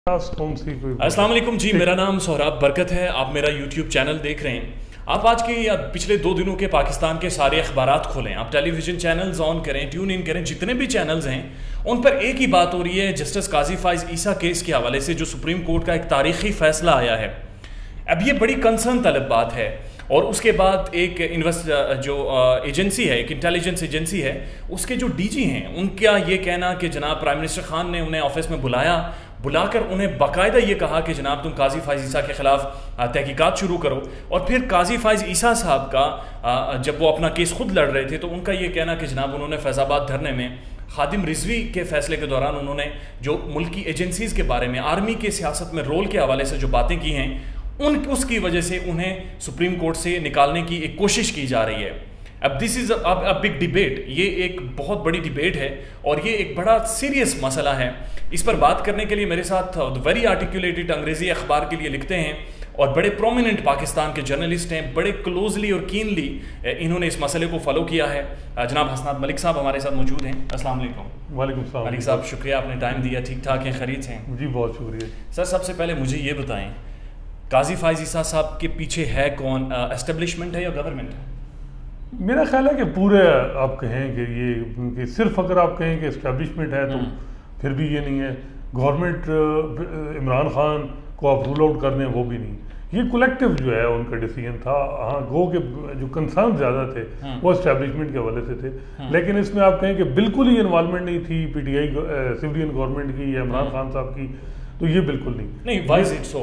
अस्सलाम वालेकुम जी, मेरा नाम सोहराब बरकत है। आप मेरा यूट्यूब चैनल देख रहे हैं। आप आज के या पिछले 2 दिनों के पाकिस्तान के सारे अखबारात खोलें, आप टेलीविज़न चैनल्स ऑन करें, ट्यून इन करें, जितने भी चैनल्स हैं उन पर एक ही बात हो रही है, जस्टिस काजी फाइज ईसा केस के हवाले से जो सुप्रीम कोर्ट का एक तारीखी फैसला आया है। अब ये बड़ी कंसर्न तलब बात है। और उसके बाद एक एजेंसी है, एक इंटेलिजेंस एजेंसी है, उसके जो डीजी हैं उनका ये कहना कि जनाब प्राइम मिनिस्टर खान ने उन्हें ऑफिस में बुलाकर उन्हें बाकायदा ये कहा कि जनाब तुम काजी फाइज ईसा के ख़िलाफ़ तहकीकात शुरू करो। और फिर काजी फाइज ईसा साहब का जब वो अपना केस खुद लड़ रहे थे तो उनका ये कहना कि जनाब उन्होंने फैज़ाबाद धरने में खादिम रिजवी के फैसले के दौरान उन्होंने जो मुल्की एजेंसीज़ के बारे में, आर्मी के सियासत में रोल के हवाले से जो बातें की हैं उसकी वजह से उन्हें सुप्रीम कोर्ट से निकालने की एक कोशिश की जा रही है। अब this is a big debate, ये एक बहुत बड़ी डिबेट है और ये एक बड़ा सीरियस मसला है। इस पर बात करने के लिए मेरे साथ वेरी आर्टिकुलेटेड अंग्रेज़ी अखबार के लिए लिखते हैं और बड़े प्रोमिनेंट पाकिस्तान के जर्नलिस्ट हैं, बड़े क्लोजली और कीनली इन्होंने इस मसले को फॉलो किया है। जनाब हसनात मलिक साहब हमारे साथ मौजूद हैं। अस्सलाम वालेकुम। वालेकुम सलाम। मलिक साहब शुक्रिया, आपने टाइम दिया। ठीक ठाक हैं, खैरियत हैं? जी बहुत शुक्रिया सर। सबसे पहले मुझे ये बताएं, काजी फाइज ईसा साहब के पीछे है कौन? एस्टेब्लिशमेंट है या गवर्नमेंट है? मेरा ख्याल है कि पूरे आप कहें कि ये सिर्फ अगर आप कहें कि एस्टेब्लिशमेंट है तो फिर भी ये नहीं है। गवर्नमेंट इमरान खान को आप रूल आउट कर दें वो भी नहीं, ये कलेक्टिव जो है उनका डिसीजन था। हाँ, गो के जो कंसर्न ज़्यादा थे वो एस्टेब्लिशमेंट के हवाले से थे, लेकिन इसमें आप कहें कि बिल्कुल ही इन्वॉल्वमेंट नहीं थी पीटीआई सिविलियन गवर्नमेंट की या इमरान खान साहब की, तो ये बिल्कुल नहीं। Why is it so?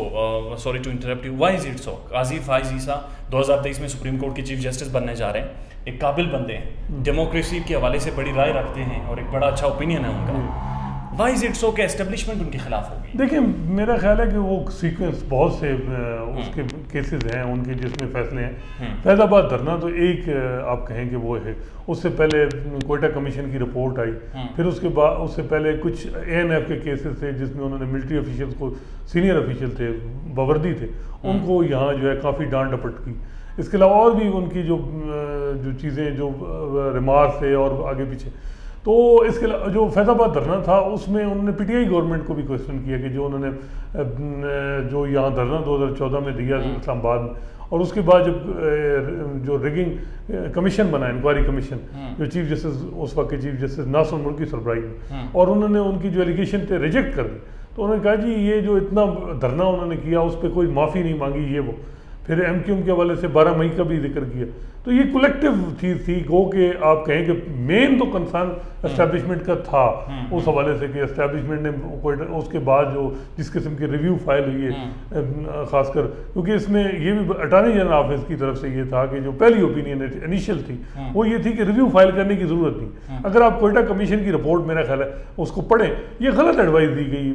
Sorry to interrupt you, why is it so? Qazi Faez Isa 2023 में सुप्रीम कोर्ट के चीफ जस्टिस बनने जा रहे हैं, एक काबिल बंदे हैं, डेमोक्रेसी के हवाले से बड़ी राय रखते हैं और एक बड़ा अच्छा ओपिनियन है उनका। व्हाई इज इट सो कि एस्टेब्लिशमेंट उनके खिलाफ होगी? देखिए मेरा ख्याल है कि वो सीक्वेंस बहुत से उसके केसेस हैं उनके जिसमें फैसले हैं। फैज़ाबाद धरना तो एक आप कहें कि वो है, उससे पहले कोयटा कमीशन की रिपोर्ट आई, फिर उसके बाद उससे पहले कुछ ANF के केसेस थे जिसमें उन्होंने मिलिट्री ऑफिशियल्स को, सीनियर ऑफिशियल थे, बवर्दी थे, उनको यहाँ जो है काफ़ी डांट डपट की। इसके अलावा और भी उनकी जो चीज़ें जो रिमार्क्स थे और आगे पीछे, तो इसके जो फैज़ाबाद धरना था उसमें उन्होंने पीटीआई गवर्नमेंट को भी क्वेश्चन किया कि जो उन्होंने जो यहाँ धरना 2014 में दिया इस्लामाबाद में, और उसके बाद जब जो रिगिंग कमीशन बना, इंक्वायरी कमीशन, जो चीफ जस्टिस उस वक्त के चीफ जस्टिस नासिर मुल्क की सरबराही में, और उन्होंने उनकी जो एलिगेशन थे रिजेक्ट कर दी, तो उन्होंने कहा जी ये जो इतना धरना उन्होंने किया उस पर कोई माफ़ी नहीं मांगी, ये वो। फिर MQM के हवाले से 12 मई का भी जिक्र किया। तो ये कलेक्टिव चीज़ थी, गो के आप कहें कि मेन तो कंसर्न एस्टेब्लिशमेंट का था उस हवाले से कि एस्टेब्लिशमेंट ने उसके बाद जो जिस किस्म की रिव्यू फाइल हुई है, खासकर क्योंकि इसमें ये भी अटॉर्नी जनरल ऑफिस की तरफ से ये था कि जो पहली ओपिनियन इनिशियल थी वो ये थी कि रिव्यू फाइल करने की ज़रूरत नहीं। अगर आप कोयटा कमीशन की रिपोर्ट मेरा ख्याल है उसको पढ़ें, ये गलत एडवाइस दी गई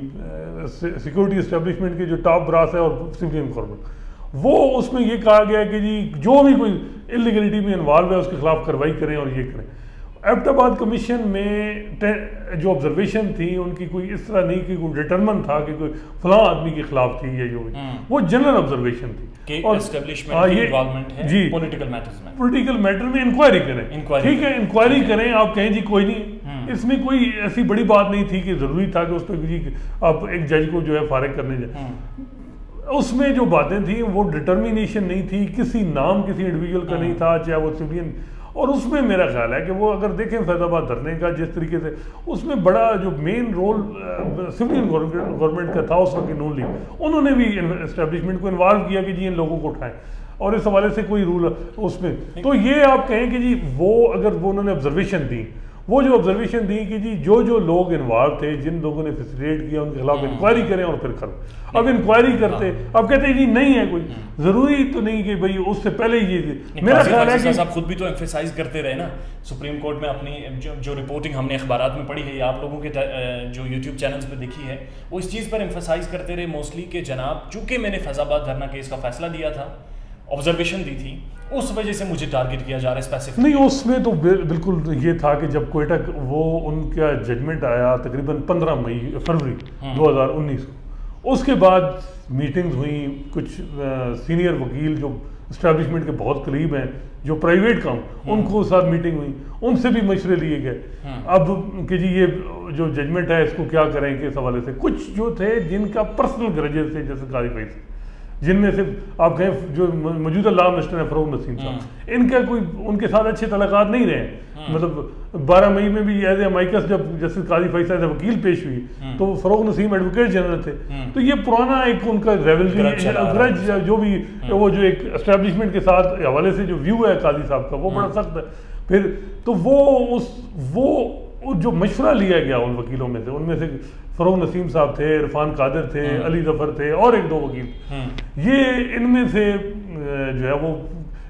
सिक्योरिटी एस्टेब्लिशमेंट के जो टॉप ब्रास है और सिविलियन गवर्नमेंट, वो उसमें ये कहा गया कि जी जो भी कोई इलीगलिटी में इन्वॉल्व है उसके खिलाफ कार्रवाई करें और ये करें। एबटाबाद कमीशन में जो ऑब्जर्वेशन थी उनकी कोई इस तरह नहीं कि कोई डिटरमिन था कि कोई फलां आदमी के खिलाफ थी या जो वो जनरल ऑब्जर्वेशन थी और एस्टेब्लिशमेंट की इन्वॉल्वमेंट है जी पॉलिटिकल मैटर्स में, पॉलिटिकल मैटर में इंक्वायरी करें, ठीक है, इंक्वायरी करें। आप कहें जी कोई नहीं, इसमें कोई ऐसी बड़ी बात नहीं थी कि जरूरी था कि उस पर जी आप एक जज को जो है फारिग करने जाए। उसमें जो बातें थी वो डिटर्मिनेशन नहीं थी, किसी नाम किसी इंडिविजुअल का नहीं था, चाहे वो सिविलियन। और उसमें मेरा ख्याल है कि वो अगर देखें फैज़ाबाद धरने का जिस तरीके से उसमें बड़ा जो मेन रोल सिविलियन गवर्नमेंट का था उस वक्त की नून लीग, उन्होंने भी एस्टेब्लिशमेंट को इन्वॉल्व किया कि जी इन लोगों को उठाएं, और इस हवाले से कोई रूल उसमें। तो ये आप कहें कि जी वो अगर वो उन्होंने ऑब्जर्वेशन दी, वो जो ऑब्जर्वेशन दी कि जी जो लोग इन्वॉल्व थे, जिन लोगों ने फैसिलिटेट किया उनके खिलाफ इंक्वायरी करें और फिर करें। अब इंक्वायरी करते अब कहते हैं जी नहीं है कोई जरूरी तो नहीं कि भाई उससे पहले ये मेरा ख्याल है कि साहब खुद भी तो एम्फेसाइज करते रहे ना सुप्रीम कोर्ट में अपनी जो रिपोर्टिंग हमने अखबारात में पढ़ी है या आप लोगों के जो यूट्यूब चैनल्स पे देखी है, वो इस चीज़ पर एम्फेसाइज करते रहे मोस्टली कि जनाब चूंकि मैंने फैज़ाबाद धरना केस का फैसला दिया था, ऑब्जर्वेशन दी थी, उस वजह से मुझे टारगेट किया जा रहा है स्पेसिफिक। नहीं, उसमें तो बिल्कुल ये था कि जब कोयटा वो उनका जजमेंट आया तकरीबन 15 फरवरी 2019 को, उसके बाद मीटिंग्स हुई, कुछ सीनियर वकील जो इस्टेब्लिशमेंट के बहुत करीब हैं, जो प्राइवेट काम, उनको साथ मीटिंग हुई, उनसे भी मशवरे लिए गए अब कि जी ये जो जजमेंट है इसको क्या करें के इस हवाले से। कुछ जो थे जिनका पर्सनल ग्रजेस थे, जैसे काजी भाई से, जिनमें से आप कहें जो मौजूदा लॉ मिनिस्टर हैं फरोग नसीम साहब, इनका कोई उनके साथ अच्छे तलकात नहीं रहे। मतलब 12 मई में भी एज ए माइकस जब जस्टिस काजी फैसल एज वकील पेश हुई तो फरोग नसीम एडवोकेट जनरल थे, तो ये पुराना एक उनका रेवलरी ग्रज जो भी वो जो एक एस्टेब्लिशमेंट के साथ हवाले से जो व्यू है काजी साहब का वो बड़ा सख्त है। फिर तो वो जो मशवरा लिया गया उन वकीलों में से, उनमें से फरोग नसीम साहब थे, इरफान कादिर थे, अली जफर थे और एक दो वकील, ये इनमें से जो है वो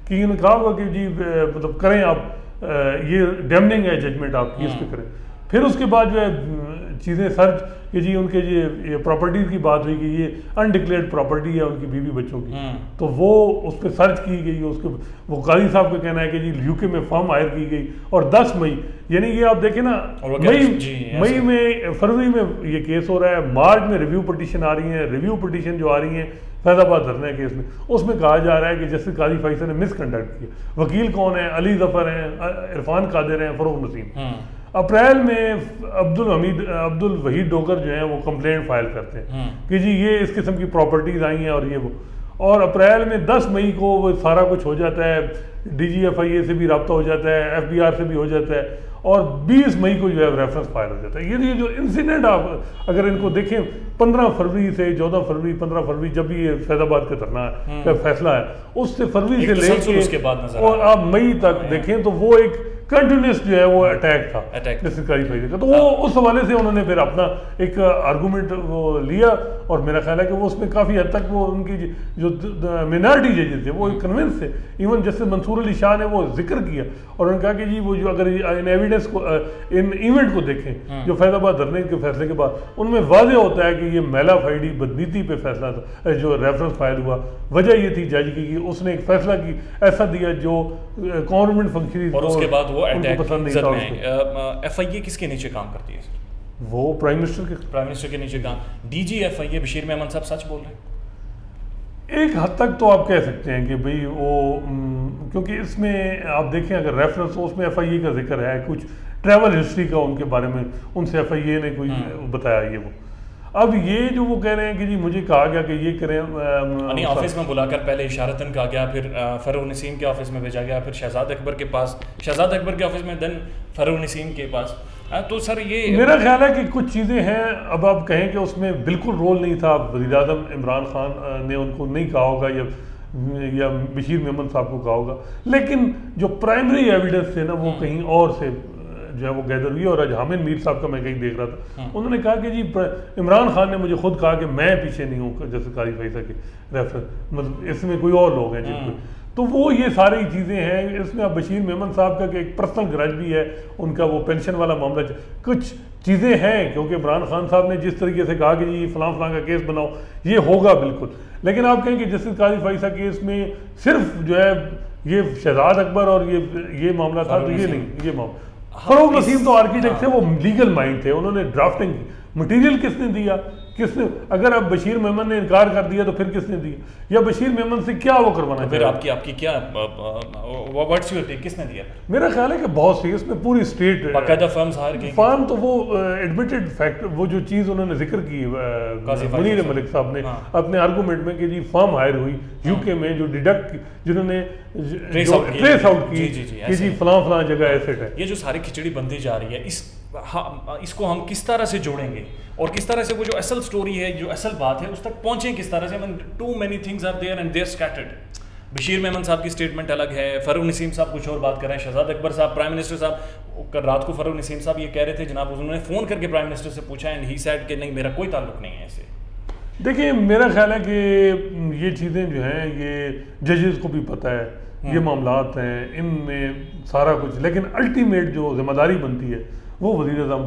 कि इन्होंने कहा होगा कि जी मतलब करें आप ये डैमनिंग है जजमेंट आपकी, इस पे करें। फिर उसके बाद जो है चीज़ें सर्च कि जी उनके ये प्रॉपर्टीज़ की बात हुई कि ये अनडिक्लेयर्ड प्रॉपर्टी है उनकी बीवी बच्चों की, तो वो उस पर सर्च की गई। उसके वो काजी साहब का कहना है कि जी यूके में फर्म हायर की गई और 10 मई यानी ये आप देखें ना, मई में फरवरी में ये केस हो रहा है, मार्च में रिव्यू पिटीशन आ रही है, रिव्यू पिटीशन जो आ रही है फैजाबाद धरने केस में, उसमें कहा जा रहा है कि जस्टिस काजी फैसल ने मिसकंडक्ट किया। वकील कौन है? अली जफर हैं, इरफान कादिर हैं, फरोग नसीम। अप्रैल में अब्दुल वहीद डोगर जो है वो कंप्लेंट फाइल करते हैं कि जी ये इस किस्म की प्रॉपर्टीज आई हैं और ये वो, और अप्रैल में 10 मई को वो सारा कुछ हो जाता है, DGFIA से भी रब्ता हो जाता है, FBR से भी हो जाता है, और 20 मई को जो है रेफरेंस फाइल हो जाता है। ये जो इंसिडेंट आप अगर इनको देखें 15 फरवरी से 14 फरवरी 15 फरवरी जब भी ये फैजाबाद का धरना का फैसला है, उससे फरवरी से लेके और आप मई तक देखें तो वो एक कंटिन्यूस जो है वो अटैक था जस्टिस काजी फैसल का। तो वो उस हवाले से उन्होंने फिर अपना एक आर्गूमेंट वो लिया और मेरा ख्याल है कि वो उसमें काफ़ी हद तक वो उनकी जो मिनॉरिटी जजेस थे वो कन्विंस थे। इवन जस्टिस मंसूर अली शाह ने वो जिक्र किया और उन्होंने कहा कि जी वो जो अगर इन एविडेंस को इन इवेंट को देखें जो फैजाबाद धरने के फैसले के बाद, उनमें वाज़ेह होता है कि ये मैला फाइडी बदनीति पे फैसला था जो रेफरेंस फाइल हुआ। वजह ये थी जज की कि उसने एक फैसला की ऐसा दिया जो गवर्नमेंट फंक्शनरीज और उसके बाद वो अटैक FIA किसके नीचे काम करती है सर? वो प्राइम मिनिस्टर के नीचे काम। DG FIA बशीर मेमन साहब सच बोल रहे हैं? एक हद तक तो आप कह सकते हैं कि भाई वो क्योंकि इसमें आप देखें अगर रेफरेंस हो उसमें FIA का जिक्र है, कुछ ट्रैवल हिस्ट्री का उनके बारे में उनसे FIA ने कोई बताया ये वो। अब ये जो वो कह रहे हैं कि जी मुझे कहा गया कि ये करें, ऑफिस में बुलाकर पहले इशारतन कहा गया, फिर फरोग नसीम के ऑफिस में भेजा गया, फिर शहजाद अकबर के पास, शहजाद अकबर के ऑफिस में, देन फरोग नसीम के पास। तो सर ये मेरा ख्याल है कि कुछ चीज़ें हैं, अब आप कहें कि उसमें बिल्कुल रोल नहीं था, वज़ीर आज़म इमरान खान ने उनको नहीं कहा होगा या बशीर मेमन साहब को कहा होगा, लेकिन जो प्राइमरी एविडेंस थे ना वो कहीं और से जो है वो गैदर हुई। और आज हामिद मीर साहब का मैं कहीं देख रहा था, उन्होंने कहा कि जी इमरान खान ने मुझे खुद कहा कि मैं पीछे नहीं हूँ जैसे काजी फैसल के रेफरेंस, मतलब इसमें कोई और लोग हैं जिनको, तो वो ये सारी चीज़ें हैं। इसमें अब बशीर मेमन साहब का एक पर्सनल ग्रज भी है, उनका वो पेंशन वाला मामला, कुछ चीज़ें हैं क्योंकि इमरान खान साहब ने जिस तरीके से कहा कि जी फलां का केस बनाओ, ये होगा बिल्कुल। लेकिन आप कहें कि जस्टिस काजी फैसल केस में सिर्फ जो है ये शहजाद अकबर और ये मामला था, तो ये नहीं, ये मामला फरोग नसीम तो आर्किटेक्ट थे, वो लीगल माइंड थे, उन्होंने ड्राफ्टिंग की। मटेरियल किसने दिया? किसने? अगर अब बशीर मेमन ने इनकार कर दिया तो फिर किसने दिया? या बशीर मेमन से क्या वो करवाना तो फिर आपकी क्या व्हाट्स योर टेक, किसने दिया? मेरा ख्याल है कि बहुत सी इसमें पूरी स्टेट बाकायदा फर्म्स हार गई। फर्म तो वो एडमिटेड फैक्ट, वो जो चीज़ उन्होंने जिक्र की मुनीर मलिक साहब ने अपने आर्गूमेंट में कि जी फर्म हायर हुई यूके में जो डिडक्ट जिन्होंने ट्रेस आउट की कि जी फलां जगह एसेट है। ये जो सारी खिचड़ी बनती जा रही है, इसको हम किस तरह से जोड़ेंगे और किस तरह से वो जो असल स्टोरी है, जो असल बात है, उस तक पहुंचे किस तरह से? Too many things are there and they are scattered. Bashir Memon साहब की स्टेटमेंट अलग है, फरोग नसीम साहब कुछ और बात कर रहे हैं, शहजाद अकबर साहब, प्राइम मिनिस्टर साहब रात को फरोग नसीम साहब ये कह रहे थे जनाब, उन्होंने फ़ोन करके प्राइम मिनिस्टर से पूछा एंड ही सेड कि नहीं मेरा कोई ताल्लुक नहीं है इससे। देखिए मेरा ख्याल है कि ये चीज़ें जो हैं ये जजेस को भी पता है, ये मामलात हैं, इनमें सारा कुछ, लेकिन अल्टीमेट जो जिम्मेदारी बनती है वो वज़ीर आज़म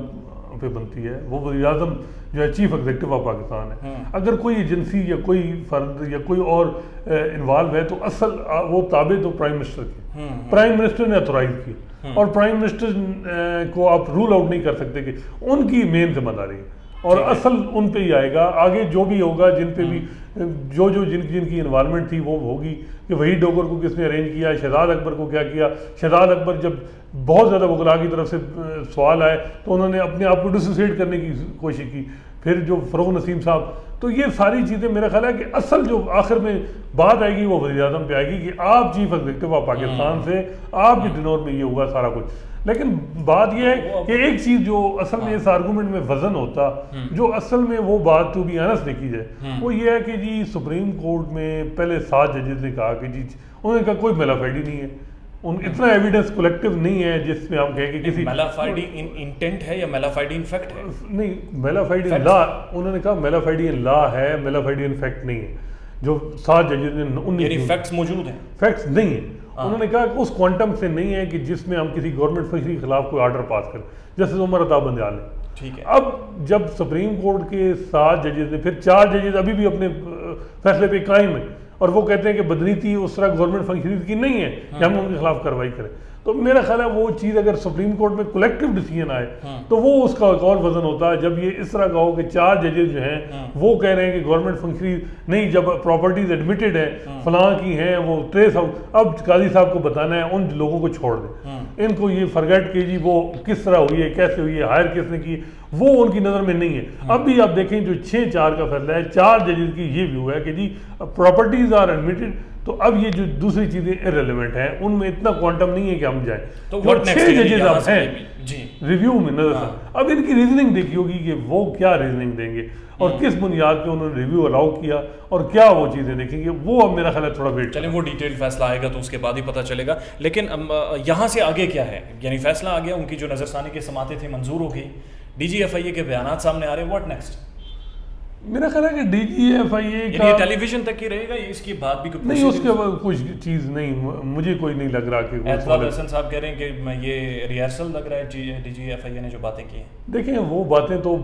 पे बनती है। वो वज़ीर आज़म जो है चीफ एग्जीक्यूटिव ऑफ पाकिस्तान है। अगर कोई एजेंसी या कोई फर्द या कोई और इन्वॉल्व है तो असल वो ताबे तो प्राइम मिनिस्टर की, प्राइम मिनिस्टर ने अथोराइज की, और प्राइम मिनिस्टर को आप रूल आउट नहीं कर सकते कि उनकी मेन जिम्मेदारी है। और असल उन पे ही आएगा। आगे जो भी होगा, जिन पे भी जिनकी इन्वॉल्वमेंट थी वो होगी कि वही डोगर को किसने अरेंज किया, शहजाद अकबर को क्या किया। शहजाद अकबर जब बहुत ज़्यादा वकला की तरफ से सवाल आए तो उन्होंने अपने आप को डिसोसिएट करने की कोशिश की। फिर जो फ़रोग़ नसीम साहब, तो ये सारी चीज़ें मेरा ख्याल है कि असल जो आखिर में बात आएगी वो वज़ीर-ए-आज़म पे आएगी कि आप चीफ एग्जीक्यूटिव ऑफ पाकिस्तान से, आपके टेन्योर में ये हुआ सारा कुछ। लेकिन बात यह है कि एक चीज़ जो असल में इस आर्गूमेंट में वजन होता, जो असल में वो बात टू बी ऑनेस्ट देखी जाए, वो ये है कि जी सुप्रीम कोर्ट में पहले 7 जजेस ने कहा कि जी उन्होंने कहा कोई मेलाफाइडी नहीं है, इतना एविडेंस कलेक्टिव नहीं है जिसमें हम कहें कि किसी मेलाफाइडी इन इंटेंट है या मेलाफाइडी इन फैक्ट है। नहीं, मेलाफाइडी इन लॉ, उन्होंने कहा मेलाफाइडी इन लॉ है, मेलाफाइडी इन फैक्ट नहीं है। जो 7 जजेस ने 19 फैक्ट्स मौजूद हैं, फैक्ट्स नहीं है। उन्होंने कहा कि उस क्वांटम से नहीं है कि जिसमें हम किसी गवर्नमेंट फंक्शन के खिलाफ कोई ऑर्डर पास करें, जैसे उमर अता बंदयाल है। ठीक है। अब जब सुप्रीम कोर्ट के 7 जजेस ने, फिर 4 जजेस अभी भी अपने फैसले पे कायम है और वो कहते हैं कि बदनीति उस तरह गवर्नमेंट फंक्शन की नहीं है कि हम उनके खिलाफ कार्रवाई करें, तो मेरा ख्याल है वो चीज़ अगर सुप्रीम कोर्ट में कलेक्टिव डिसीजन आए तो वो उसका एक और वजन होता है। जब ये इस तरह का हो कि 4 जजेस जो हैं वो कह रहे हैं कि गवर्नमेंट फंक्शन नहीं, जब प्रॉपर्टीज एडमिटेड है फलां की हैं, वो ट्रेस हाउस, अब काजी साहब को बताना है उन लोगों को छोड़ दें, इनको ये फॉरगेट कीजिए वो किस तरह हुई है, कैसे हुई है, हायर किसने की, वो उनकी नज़र में नहीं है। अब भी आप देखें जो 6-4 का फैसला है, 4 जजेस की ये व्यू है कि जी प्रॉपर्टीज आर एडमिटेड, तो अब ये जो दूसरी चीजें इररिलेवेंट हैं उनमें इतना क्वांटम नहीं है कि हम जाए। तो 6 जजेस अब हैं रिव्यू में नजर, अब इनकी रीजनिंग देखी होगी कि वो क्या रीजनिंग देंगे और किस बुनियाद पे उन्होंने रिव्यू अलाउ किया और क्या वो चीजें देखेंगे, वो अब मेरा ख्याल है थोड़ा वेट। चलें, वो डिटेल्ड फैसला आएगा तो उसके बाद ही पता चलेगा। लेकिन यहाँ से आगे क्या है, यानी फैसला आ गया, उनकी जो नजरसानी के समाते थे मंजूर हो गई, DGFIA के बयानात सामने आ रहे हैं, व्हाट नेक्स्ट? मेरा ख्याल है कि DGFIA का टेलीविजन तक ही रहेगा, इसकी बात भी नहीं, उसके बाद कुछ चीज़ नहीं, मुझे कोई नहीं लग रहा कि एतवार हसन साहब कह रहे हैं कि ये रिहर्सल लग रहा है DGFIA ने जो बातें की हैं। देखें वो बातें तो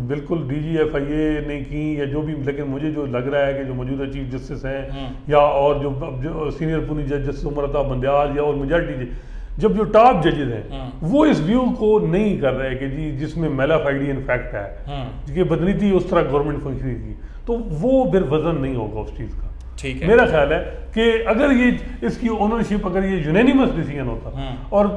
बिल्कुल DGFIA ने की या जो भी, लेकिन मुझे जो लग रहा है कि जो मौजूदा चीफ जस्टिस हैं या और जो सीनियर पुलिस जज जस्टिस उमर अता बंदयाल या और मेजॉरिटी जब जो टॉप जजेस हैं वो इस व्यू को नहीं कर रहे कि जी जिसमें मेलाफाइडी इन फैक्ट है कि बदनीति उस तरह गवर्नमेंट फंक्शन की, तो वो फिर वजन नहीं होगा उस चीज़ का। ठीक है। मेरा ख्याल है कि अगर ये इसकी ओनरशिप, अगर ये यूनानिमस डिसीजन होता और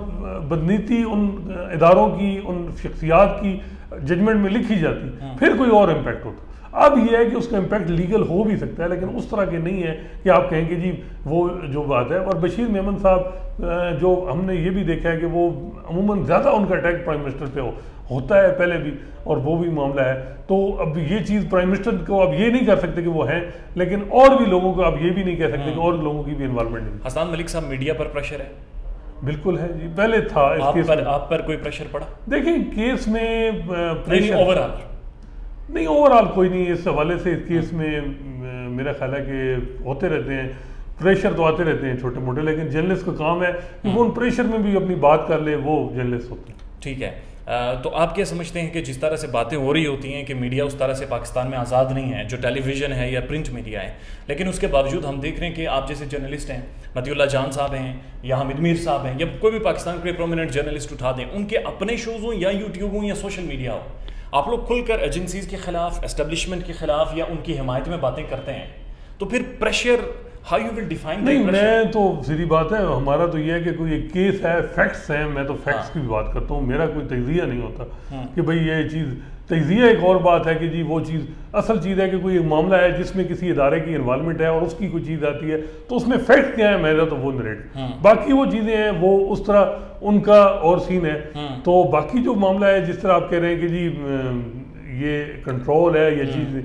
बदनीति उन इदारों की, उन शख्सियात की जजमेंट में लिखी जाती, फिर कोई और इम्पैक्ट होता। अब यह है कि उसका इम्पैक्ट लीगल हो भी सकता है, लेकिन उस तरह के नहीं है कि आप कहेंगे जी वो जो बात है। और बशीर मेमन साहब जो हमने ये भी देखा है कि वो अमूमन ज़्यादा उनका अटैक प्राइम मिनिस्टर पे होता है पहले भी, और वो भी मामला है। तो अब ये चीज़ प्राइम मिनिस्टर को अब ये नहीं कर सकते कि वो हैं, लेकिन और भी लोगों को अब ये भी नहीं कह सकते कि और लोगों की भी इन्वॉल्वमेंट नहीं। हसन मलिक साहब, मीडिया पर प्रेशर है? बिल्कुल है जी, पहले था इस आप पर कोई प्रेशर पड़ा? देखिए केस में प्रेशर ओवरऑल नहीं, ओवरऑल कोई नहीं। इस हवाले से इस केस में मेरा ख्याल है कि होते रहते हैं प्रेशर, तो आते रहते हैं छोटे मोटे, लेकिन जर्नलिस्ट का काम है कि वो उन प्रेशर में भी अपनी बात कर ले, वो जर्नलिस्ट होते हैं। ठीक है। तो आप क्या समझते हैं कि जिस तरह से बातें हो रही होती हैं कि मीडिया उस तरह से पाकिस्तान में आज़ाद नहीं है, जो टेलीविज़न है या प्रिंट मीडिया है, लेकिन उसके बावजूद हम देख रहे हैं कि आप जैसे जर्नलिस्ट हैं, मतीउल्लाह जान साहब हैं या हामिद मीर साहब हैं, या कोई भी पाकिस्तान के प्रोमिनेंट जर्नलिस्ट उठा दें, उनके अपने शोज़ हों या यूट्यूब हों या सोशल मीडिया हो, आप लोग खुलकर एजेंसीज के खिलाफ, एस्टेब्लिशमेंट के खिलाफ या उनकी हिमायत में बातें करते हैं, तो फिर pressure how you will define? नहीं, मैं तो सीधी बात है, हमारा तो ये है कि कोई एक केस है, फैक्ट्स हैं, मैं तो फैक्ट्स की भी बात करता हूँ, मेरा कोई तज्जिया नहीं होता कि भाई ये चीज़। तज्जिया एक और बात है कि जी वो चीज़ असल चीज़ है कि कोई एक मामला है जिसमें किसी इदारे की इन्वॉल्वमेंट है और उसकी कोई चीज़ आती है, तो उसमें फैक्ट क्या है मेरा तो वो नरेट, बाकी वो चीज़ें हैं वो उस तरह उनका और सीन है। तो बाकी जो मामला है जिस तरह आप कह रहे हैं कि जी ये कंट्रोल है, ये चीज़,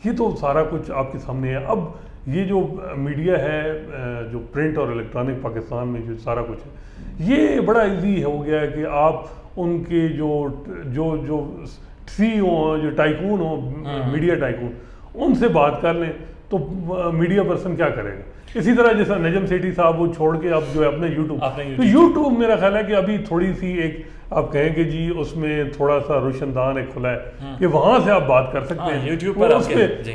ये तो सारा कुछ आपके सामने है। अब ये जो मीडिया है, जो प्रिंट और इलेक्ट्रॉनिक पाकिस्तान में जो सारा कुछ है, ये बड़ा इजी हो गया है कि आप उनके जो CEO हो, जो टाइकून हो, मीडिया टाइकून, उनसे बात कर लें तो मीडिया पर्सन क्या करेगा। इसी तरह जैसा नजम सेठी साहब वो छोड़ के अब जो है अपने यूट्यूब, तो यूट्यूब मेरा ख्याल है कि अभी थोड़ी सी एक आप कहें कि जी उसमें थोड़ा सा रोशनदान एक खुला है कि वहां से आप बात कर सकते हैं यूट्यूब पर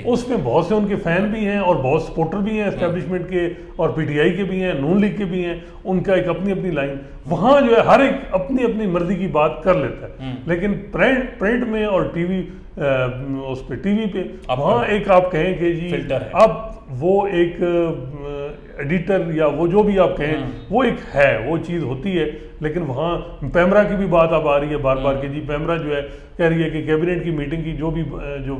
उसमें बहुत से उनके फैन भी हैं और बहुत सपोर्टर भी हैं एस्टेब्लिशमेंट के और पीटीआई के भी हैं, नून लीग के भी हैं, उनका एक अपनी अपनी लाइन, वहां जो है हर एक अपनी अपनी मर्जी की बात कर लेता है। लेकिन प्रिंट में और टीवी उस पे टीवी पे वहाँ एक आप कहें कि जी अब वो एक एडिटर या वो जो भी आप कहें वो एक है, वो चीज़ होती है। लेकिन वहाँ पैमरा की भी बात अब आ रही है बार बार कि जी पैमरा जो है कह रही है कि कैबिनेट की मीटिंग की जो भी जो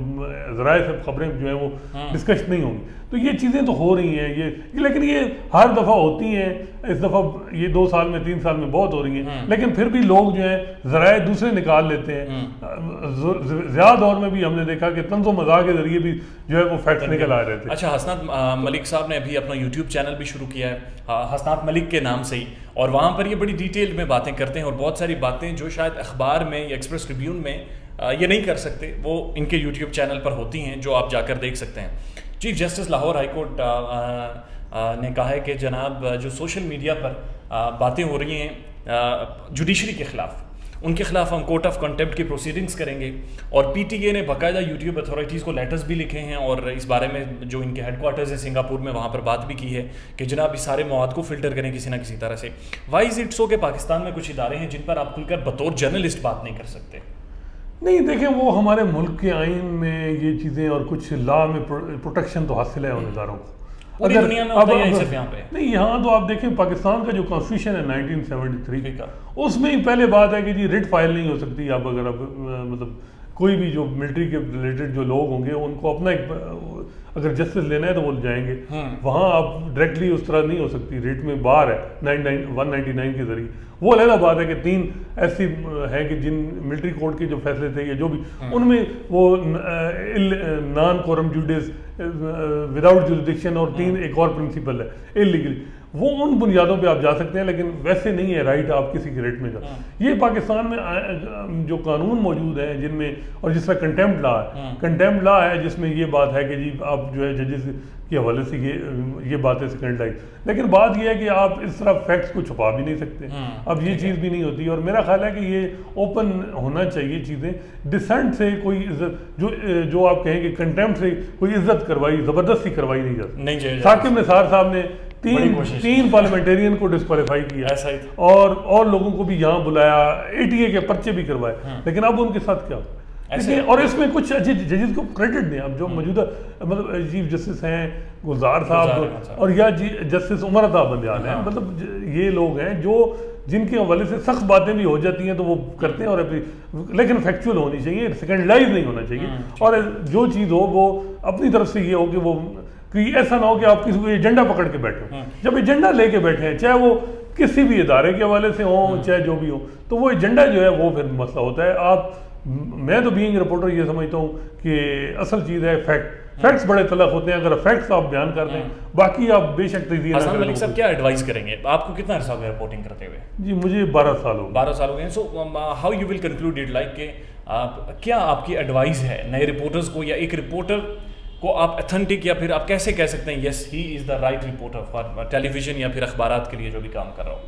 ज़राए से खबरें जो हैं वो डिस्कस नहीं होंगी। तो ये चीज़ें तो हो रही हैं ये, लेकिन ये हर दफ़ा होती हैं। इस दफ़ा ये 2 साल में 3 साल में बहुत हो रही हैं, लेकिन फिर भी लोग जो हैं ज़राए दूसरे निकाल लेते हैं। ज़्यादा दौर में भी हमने देखा कि तंज़ो मज़ाह के ज़रिए भी जो है वो फैक्ट्स निकल आ रहे थे। अच्छा, हसनात मलिक साहब ने अभी अपना यूट्यूब चैनल भी शुरू किया है, हसनात मलिक के नाम से ही, और वहाँ पर ये बड़ी डिटेल में बातें करते हैं और बहुत सारी बातें जो शायद अखबार में या एक्सप्रेस ट्रिब्यून में ये नहीं कर सकते वो इनके यूट्यूब चैनल पर होती हैं, जो आप जाकर देख सकते हैं। Chief justice Lahore high court ने कहा है कि जनाब जो सोशल मीडिया पर बातें हो रही हैं जुडिशरी के ख़िलाफ़, उनके खिलाफ हम कोर्ट ऑफ कंटेम्प्ट की प्रोसीडिंग्स करेंगे। और पीटीए ने बाकायदा यूट्यूब अथॉरिटीज़ को लेटर्स भी लिखे हैं और इस बारे में जो इनके हेडक्वार्टर्स हैं सिंगापुर में, वहाँ पर बात भी की है कि जनाब इस सारे मवाद को फ़िल्टर करें किसी ना किसी तरह से। वाई इज़ इट सो कि पाकिस्तान में कुछ इदारे हैं जिन पर आप खुलकर बतौर जर्नलिस्ट बात नहीं कर सकते? नहीं, देखें वो हमारे मुल्क के आइन में ये चीज़ें और कुछ लॉ में प्रोटेक्शन तो हासिल है उन इदारों को। पूरी दुनिया में होता है सिर्फ यहाँ पे नहीं, यहाँ तो आप देखें पाकिस्तान का जो कॉन्स्टिट्यूशन है 1973 का, उसमें ही पहले बात है कि जी रिट फाइल नहीं हो सकती। आप अगर आप मतलब कोई भी जो मिलिट्री के रिलेटेड जो लोग होंगे उनको अपना एक अगर जस्टिस लेना है तो वो जाएंगे, वहाँ आप डायरेक्टली उस तरह नहीं हो सकती। रेट में बार है 199 के जरिए। वो अलग बात है कि 3 ऐसी है कि जिन मिलिट्री कोर्ट के जो फैसले थे या जो भी उनमें वो non coram judice without jurisdiction और 3 एक और प्रिंसिपल है इलीगली, वो उन बुनियादों पे आप जा सकते हैं, लेकिन वैसे नहीं है राइट आप किसी के रेट में जा। ये पाकिस्तान में जो कानून मौजूद है जिनमें, और जिस तरह कंटेम्प्ट लॉ है, कंटेम्प्ट लॉ है जिसमें ये बात है कि जी आप जो है जजेस के हवाले से ये बातें सेकेंडलाइज, लेकिन बात ये है कि आप इस तरह फैक्ट्स को छुपा भी नहीं सकते। अब ये चीज़ भी नहीं होती, और मेरा ख्याल है कि ये ओपन होना चाहिए चीज़ें। डिसेंट से कोई इज्जत जो आप कहें कि कंटेम्प्ट से कोई इज्जत करवाई, ज़बरदस्ती करवाई नहीं जाती। साकिब निसार साहब ने तीन पार्लियामेंटेरियन को डिस्क्वालीफाई किया और लोगों को भी यहाँ बुलाया, ATA के पर्चे भी करवाए, लेकिन अब उनके साथ क्या ऐसे। और इसमें कुछ अच्छे जजेस को क्रेडिट दें। अब जो मौजूदा मतलब चीफ जस्टिस हैं गुलजार साहब और या जस्टिस उमर अता बंदियाल हैं, मतलब ये लोग हैं जो जिनके हवाले से सख्त बातें भी हो जाती हैं तो वो करते हैं, और लेकिन फैक्चुअल होनी चाहिए, सेकेंडलाइज नहीं होना चाहिए। और जो चीज़ हो वो अपनी तरफ से ये हो कि वो कि ऐसा ना हो कि आप किसी को एजेंडा पकड़ के बैठे हो। जब एजेंडा लेके बैठे हैं, चाहे वो किसी भी इदारे के हवाले से हो चाहे जो भी हो, तो वो एजेंडा जो है वो फिर मसला होता है। मैं तो बीइंग रिपोर्टर ये समझता हूँ कि असल चीज़ है फैक्ट्स बड़े तलख होते हैं। अगर फैक्ट्स आप बयान कर दें, बाकी आप बेशक हसन मलिक साहब क्या एडवाइस करेंगे? आपको कितना अर्सा हो गया रिपोर्टिंग करते हुए? जी मुझे 12 साल हो 12 साल हो गए। So how you will conclude it, like के क्या आपकी एडवाइस है नए रिपोर्टर्स को, या एक रिपोर्टर को आप ऑथेंटिक, या फिर आप कैसे कह सकते हैं yes he is the right reporter for television या फिर अखबारात के लिए जो भी काम कर रहा हो?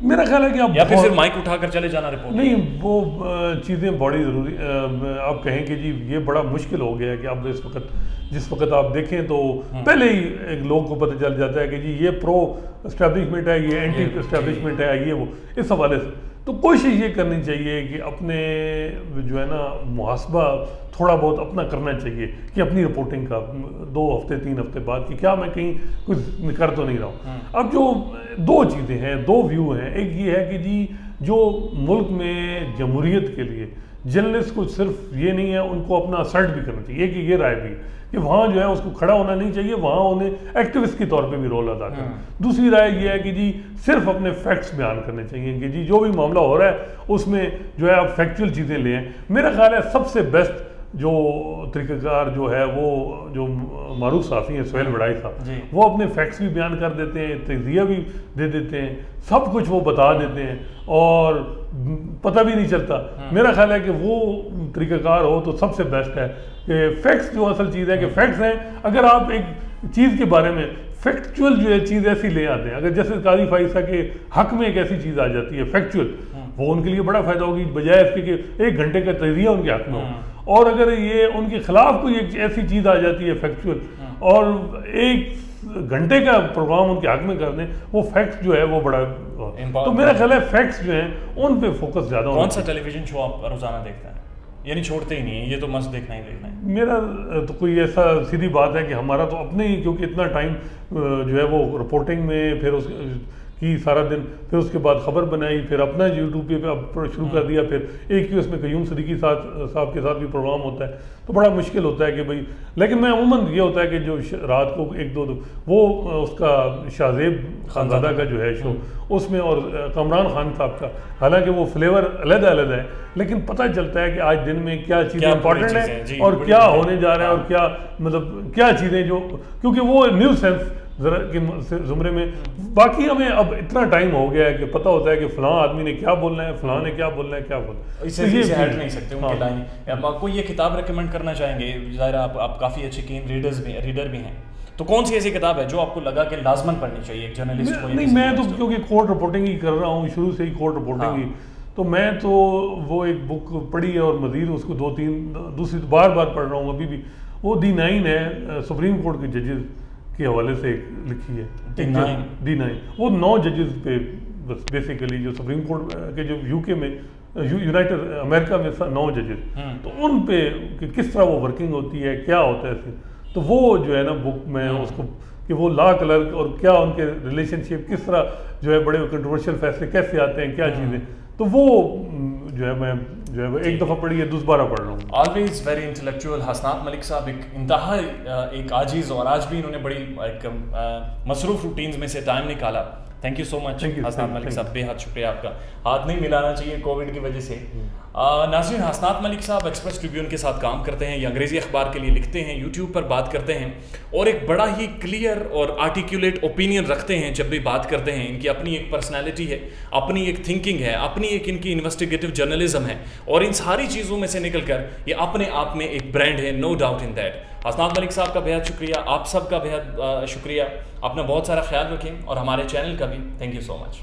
मेरा ख्याल है कि आप या फिर सिर्फ माइक उठाकर चले जाना रिपोर्ट नहीं, वो चीज़ें बड़ी ज़रूरी। आप कहें कि जी ये बड़ा मुश्किल हो गया है कि आप जिस वक्त आप देखें तो पहले ही एक लोग को पता चल जाता है कि जी ये प्रो एस्टैब्लिशमेंट है, ये एंटी एस्टैब्लिशमेंट है, ये वो। इस हवाले से तो कोशिश ये करनी चाहिए कि अपने जो है ना मुहासबा थोड़ा बहुत अपना करना चाहिए कि अपनी रिपोर्टिंग का 2 हफ्ते 3 हफ्ते बाद कि क्या मैं कहीं कुछ कर तो नहीं रहा हूँ। अब जो 2 चीज़ें हैं, 2 व्यू हैं। एक ये है कि जी जो मुल्क में जमहूरियत के लिए जर्नलिस्ट को सिर्फ ये नहीं है, उनको अपना असर्ट भी करना चाहिए कि ये राय भी कि वहाँ जो है उसको खड़ा होना नहीं चाहिए, वहाँ उन्हें एक्टिविस्ट के तौर पे भी रोल अदा करना। दूसरी राय ये है कि जी सिर्फ अपने फैक्ट्स बयान करने चाहिए कि जी जो भी मामला हो रहा है उसमें जो है आप फैक्चुअल चीज़ें लें। मेरा ख्याल है सबसे बेस्ट जो तरीक़ाकार जो है वो जो मारूफ साफ़ी हैं सोहेल वड़ाई साहब, वो अपने फैक्ट्स भी बयान कर देते हैं, तज़िया भी दे देते हैं, सब कुछ वो बता देते हैं और पता भी नहीं चलता। मेरा ख्याल है कि वो तरीक़ाकार हो तो सबसे बेस्ट है कि फैक्ट्स जो असल चीज़ है कि फैक्ट्स हैं। अगर आप एक चीज़ के बारे में फैक्चुअल जो है चीज़ ऐसी ले आते हैं। अगर जैसे काजी फाइसा के हक में एक ऐसी चीज़ आ जाती है फैक्चुअल, वो उनके लिए बड़ा फायदा होगी, बजाय इसके कि 1 घंटे का तजिया उनके हक में हो। और अगर ये उनके खिलाफ कोई एक ऐसी चीज़ आ जाती है फैक्चुअल, और 1 घंटे का प्रोग्राम उनके हक में कर दें, वो फैक्ट जो है वो बड़ा, तो मेरा ख्याल है फैक्ट्स जो हैं उन पे फोकस ज़्यादा होना। कौन सा टेलीविजन शो आप रोजाना देखते हैं, यानी छोड़ते ही नहीं है, ये तो मस्त देखना ही देखना है? मेरा तो कोई ऐसा सीधी बात है कि हमारा तो अपने ही, क्योंकि इतना टाइम जो है वो रिपोर्टिंग में, फिर उस की सारा दिन, फिर उसके बाद ख़बर बनाई, फिर अपना यूट्यूब पे अब शुरू कर दिया, फिर एक ही उसमें क़य्यूम सिद्दीकी साहब के साथ भी प्रोग्राम होता है, तो बड़ा मुश्किल होता है कि भाई। लेकिन मैं अमूमन ये होता है कि जो रात को 1-2 वो उसका शाहजेब खानज़ादा का जो है शो, उसमें, और कमरान खान साहब का, हालांकि वो फ्लेवर अलग-अलग है, लेकिन पता चलता है कि आज दिन में क्या चीज़ें इंपॉर्टेंट है और क्या होने जा रहा है, और क्या मतलब क्या चीज़ें जो, क्योंकि वो न्यूज़ सेंस जरा के ज़ुमरे में। बाकी हमें अब इतना टाइम हो गया है कि पता होता है कि फ़लाँ आदमी ने क्या बोलना है, फ़लाँ ने क्या बोलना है, क्या बोलना है, इससे तो हट नहीं सकते उनकी लाइन। अब आपको ये किताब रिकमेंड करना चाहेंगे, ज़ाहिर आप काफ़ी अच्छे कीन रीडर भी हैं, तो कौन सी ऐसी किताब है जो आपको लगा कि लाजमन पढ़नी चाहिए एक जर्नलिस्ट को? नहीं, मैं तो क्योंकि कोर्ट रिपोर्टिंग ही कर रहा हूँ शुरू से ही, कोर्ट रिपोर्टिंग ही, तो मैं तो वो एक बुक पढ़ी है और मज़ीद उसको 2-3 दूसरी बार पढ़ रहा हूँ अभी भी। वो D9 है, सुप्रीम कोर्ट के जजेस के हवाले से लिखी है। D9 वो 9 जजेस पे बस बेसिकली, जो सुप्रीम कोर्ट के जो यूके में, यूनाइटेड अमेरिका में 9 जजेस, तो उन पे कि किस तरह वो वर्किंग होती है, क्या होता है, तो वो जो है ना बुक में उसको, कि वो लॉ क्लर्क और क्या उनके रिलेशनशिप, किस तरह जो है बड़े कंट्रोवर्शियल फैसले कैसे आते हैं, क्या चीज़ें, तो वो जो है मैं जो है एक दफ़ा पढ़ी है, दोबारा पढ़ रहा हूँ। ऑलवेज वेरी इंटेलेक्चुअल हसनात मलिक साहब, एक इंतहा एक आजीज़, और आज भी इन्होंने बड़ी एक मसरूफ़ रूटीन्स में से टाइम निकाला। थैंक यू सो मच हसनात मलिक साहब, बेहद शुक्रिया आपका। हाथ नहीं मिलाना चाहिए कोविड की वजह से। नाज़रीन, हसनात मलिक साहब एक्सप्रेस ट्रिब्यून के साथ काम करते हैं, ये अंग्रेज़ी अखबार के लिए लिखते हैं, यूट्यूब पर बात करते हैं, और एक बड़ा ही क्लियर और आर्टिकुलेट ओपिनियन रखते हैं जब भी बात करते हैं। इनकी अपनी एक पर्सनैलिटी है, अपनी एक थिंकिंग है, अपनी एक इनकी इन्वेस्टिगेटिव जर्नलिज्म है, और इन सारी चीज़ों में से निकल कर ये अपने आप में एक ब्रांड है, नो डाउट इन दैट। हसनात मलिक साहब का बेहद शुक्रिया, आप सब का बेहद शुक्रिया। अपना बहुत सारा ख्याल रखें, और हमारे चैनल का भी थैंक यू सो मच।